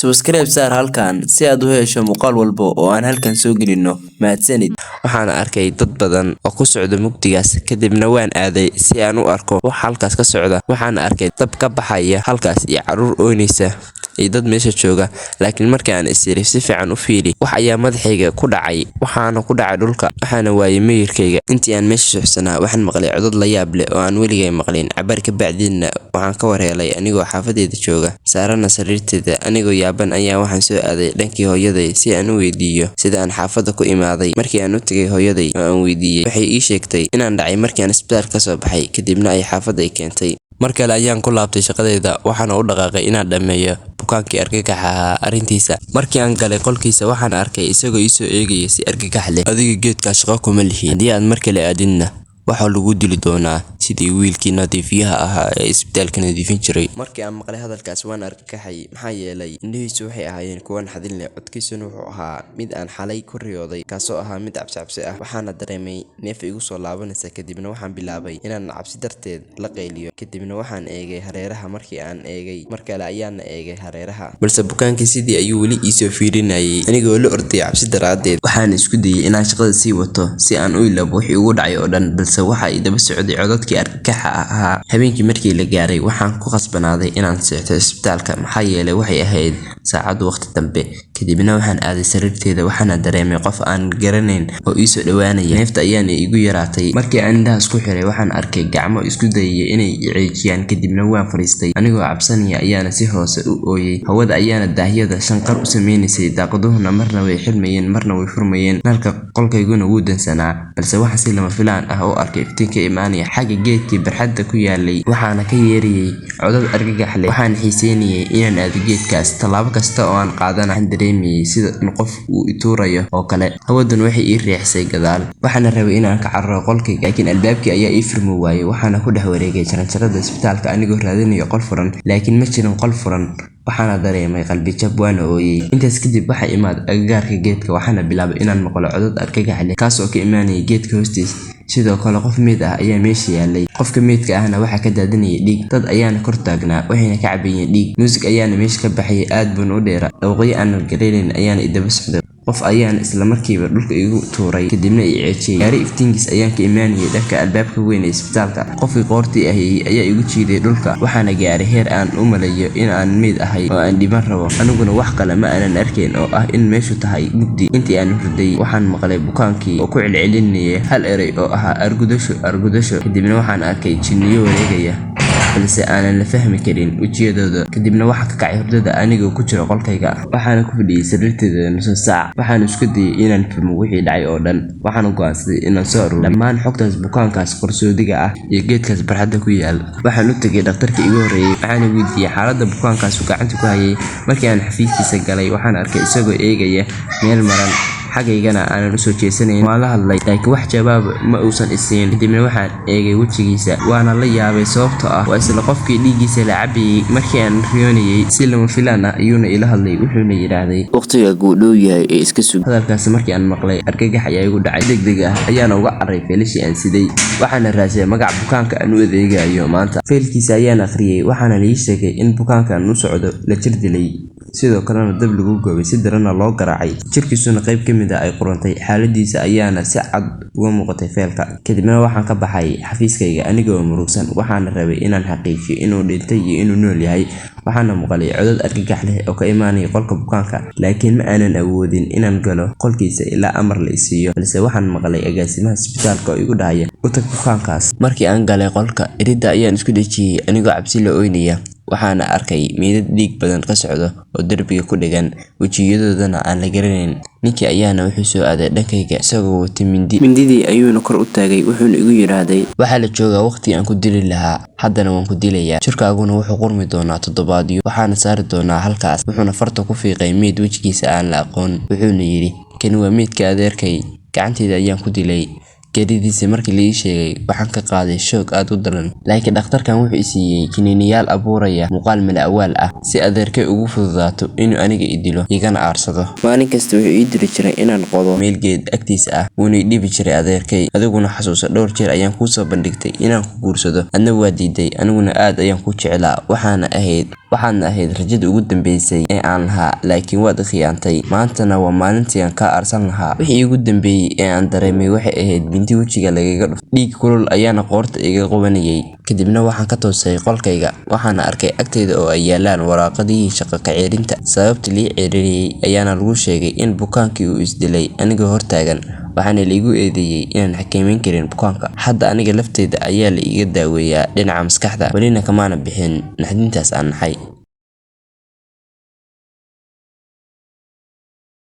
Subscribe saar halkan si aad u hesho muuqaal walba oo aan halkan soo gelino. Mahadsanid. Waxaan arkay dad badan oo ku socda mugdigaas kadibna waan aaday si aan u arko wax halkaas ka socda. Waxaan arkay dab ka baxaya halkaas iyo caruur oynaysa iyo dad meesha jooga. Laakiin markii aan isiri si fiican u fiiri, wax ayaa madaxayga ku dhacay, waxaana ku dhacay dhulka, waxaana waayay miyirkayga. Intii aan meesha suxsanaa waxaan maqlay codad la yaab leh oo aan weligay maqlin. Cabaar ka bacdiina waxaan ka warhelay anigoo xaafadeeda jooga, saarana sariirteeda anigoo yaaban ayaa waxaan soo aaday dhankii hooyaday si aan u weydiiyo sida aan xaafadda ku imaaday. Markii aan u tagay hooyaday oo aan weydiiyay, waxay ii sheegtay inaan dhacay markii aan isbitaalka ka soo baxay kadibna ay xaafadda i keentay. Mar kale ayaan ku laabtay shaqadayda, waxaana u dhaqaaqay inaan dhammeeyo bukaankii argagaxa ahaa arrintiisa. Markii aan galay qolkiisa waxaan arkay isagoo ii soo eegaya si argagax leh. Adiga geedka shaqo kuma lihiin, haddii aad mar kale aadinna waxaa lagu dili doonaa sidii wiilkii nadiifiyaha ahaa ee isbitaalka nadiifin jiray. Markii aan maqlay hadalkaas waan argagaxay, maxaa yeelay indhihiisu waxay ahaayeen kuwo naxdin leh, codkiisuna wuxuu ahaa mid aan xalay ku riyooday, kaasoo ahaa mid cabsi ah. Waxaana dareemay neef igu soo laabanaysa, kadibna waxaan bilaabay inaan cabsi darteed la qayliyo. Kadibna waxaan eegay hareeraha. Markii aan eegay mar kale ayaana eegay hareeraha, balse bukaankii sidii ayuu weli ii soo fiirinayay anigoo la ordayay cabsi daraadeed. Waxaan isku dayay inaan shaqada sii wato si aan u ilaabo wixii ugu dhacay oo dhan, balse waxa i daba socday codadkii argagaxa ahaa. Habeenkii markii la gaaray waxaan ku qasbanaaday inaan seexdo isbitaalka maxaa yeelay waxay ahayd saacad waqti dambe. Kadibna waxaan aaday sariirteeda, waxaana dareemay qof aan garanayn oo ii soo dhawaanaya. Neefta ayaana igu yaraatay. Markii aan indhaha isku xiray waxaan arkay gacmo isku dayaya inay i ceejiyaan, kadibna waan fariistay anigoo cabsanaya ayaana si hoose u ooyay. Hawada ayaana daahyada shanqar u sameynaysay, daaqaduhuna marna way xirmayeen marna way furmayeen. Nalka qolkayguna wuu dansanaa, balse waxaan si lama filaan ah u arkay iftiin ka imaanaya xagga geedkii barxadda ku yaalay, waxaana ka yeerayay codad argagax leh. Waxaan xiiseynayay inaan aado geedkaas. Tallaabo kasta oo aan qaadana waxaan dareemayay sida in qof uu i tuurayo oo kale. Hawaduna waxay ii riixisay gadaal. Waxaana rabay inaan ka cararo qolkayga, laakiin albaabkii ayaa ii furmi waayay. Waxaana ku dhex wareegay jaranjarada isbitaalka anigoo raadinaya qol furan, laakiin ma jirin qol furan. Waxaana dareemay qalbi jab, waana ooyay. Intaas kadib waxaa imaad agagaarka geedka, waxaana bilaabay inaan maqlo codad argagax leh kaas oo ka imaanaya geedka hoostiisa. Sidoo kale qof meed ah ayaa meesha yaalay. Qofka meedka ahna waxaa ka daadanayay dhiig. Dad ayaana kor taagnaa, waxayna ka cabayeen dhiig. Muusig ayaana meesha ka baxayay aad buuna u dheeraa. Dhawaqyo aan garanayn ayaana i daba socday. Qof ayaana isla markiiba dhulka igu tuuray kadibna i ceejiyay. Gaari iftiinkiis ayaan ka imaanayay dhanka albaabka weyn ee isbitaalka. Qofkii qoortii ahayay ayaa igu jiiday dhulka. Waxaana gaaray heer aan u malayo in aan meed ahay oo aan dhiman rabo. Aniguna wax kale ma aanan arkayn oo ah in meeshu tahay mugdi. Intii aan hurday waxaan maqlay bukaankii oo ku celcelinayay hal eray oo ahaa argudasho. Kadibna waxaan arkay jinniyo wareegaya, balse aanan la fahmi karin wejiyadooda. Kadibna waxaan ka kacay hurdada anigoo ku jira qolkayga, waxaana ku fadhiyay sariirteeda nus saac. Waxaan isku dayay inaan fahmo wixii dhacay oo dhan. Waxaan go'aansaday inaan soo aruuriyo dhammaan xogtaas bukaankaas qarsoodiga ah iyo geedkaas barxadda ku yaal. Waxaan u tagay dhakhtarkii igu horreeyay, waxaana weydiiyay xaaladda bukaankaas uu gacanta ku hayay. Markii aan xafiiskiisa galay waxaan arkay isagoo eegaya meel maran, xagaygana aanan u soo jeesanayn. Waan la hadlay, laakiin wax jawaab ma uusan i siin. Kadibna waxaan eegay wejigiisa, waana la yaabay sababtoo ah waa isla qofkii dhiiggiisa la cabayay markii aan riyoonayay. Si lama filaan ah ayuuna ila hadlay, wuxuuna yiraahday waqtigaagu dhow yahay ee iska sug. Hadalkaas markii aan maqlay argagax ayaa igu dhacay. Degdeg ah ayaana uga carray feelashii aan siday, waxaana raadsaday magaca bukaanka aan u adeegayo maanta. Feelkiisa ayaan akhriyay, waxaana la ii sheegay in bukaankan u socdo la jir dilay, sidoo kalena dab lagu gubay, si daranna loo garaacay, jirkiisuna qayb ka mid ah ay qurantay. Xaaladiisa ayaana si cad uga muuqatay feelka. Kadibna waxaan ka baxay xafiiskayga anigoo murugsan, waxaana rabay inaan xaqiijiyo inuu dhintay iyo inuu nool yahay. Waxaana maqlay codad argagax leh oo ka imaanaya qolka bukaanka, laakiin ma aanan awoodin inaan galo qolkiisa ilaa amar la i siiyo. Balse waxaan maqlay agaasimaha isbitaalka oo igu dhahaya u tag bukaankaas. Markii aan galay qolka, iridda ayaan isku dhejiyay anigoo cabsi la ooynaya. Waxaana arkay meydad dhiig badan ka socdo oo derbiga ku dhegan, wejiyadoodana aan la garanayn. Ninkii ayaana wuxuu soo aaday dhankayga isagoo wata mindidii ayuuna kor u taagay, wuxuuna igu yiraahday waxaa la joogaa waqti aan ku dili lahaa, haddana waan ku dilayaa. Jirkaaguna wuxuu qurmi doonaa toddobaadyo, waxaana saari doonaa halkaas. Wuxuuna farta ku fiiqay meyd wejigiisa aan la aqoon, wuxuuna yidhi kani waa meydka adeerkay, gacanteeda ayaan ku dilay. geeridiisa markii la ii sheegay waxaan ka qaaday shoog aad u daran, laakiin dhakhtarkan wuxuu i siiyay kiniiniyaal abuuraya muuqaal mala awaal ah si adeerkay ugu fududaato inuu aniga i dilo igana aarsado. Maalin kasta wuxuu ii diri jiray inaan qodo meel geed agtiisa ah, wuuna i dhibi jiray adeerkay. Adiguna xasuuso dhowr jeer ayaan kuu soo bandhigtay inaan ku guursado, adna waa diiday. Aniguna aad ayaan ku jeclaa, waxaana ahayd waxaadna ahayd rajada ugu dambeysay ee aan lahaa, laakiin waad khiyaantay. Maantana waa maalintii aan kaa aarsan lahaa. Wixii ugu dambeeyay ee aan dareemay waxay ahayd binti wejiga lagaga dhuftay. Dhiig kulul ayaana qoorta iga qabanayay. Kadibna waxaan ka toosay qolkayga, waxaana arkay agteyda oo ay yaalaan waraaqadihii shaqo ka ceerinta. Sababta lii ceerinayay ayaana lagu sheegay in bukaankii uu isdilay anigoo hortaagan, waxaana la igu eedeeyay inaan xakameyn karin bukaanka. Hadda aniga lafteeda ayaa la iga daaweeyaa dhinaca maskaxda, welina kamaana bixin naxdintaas aan naxay.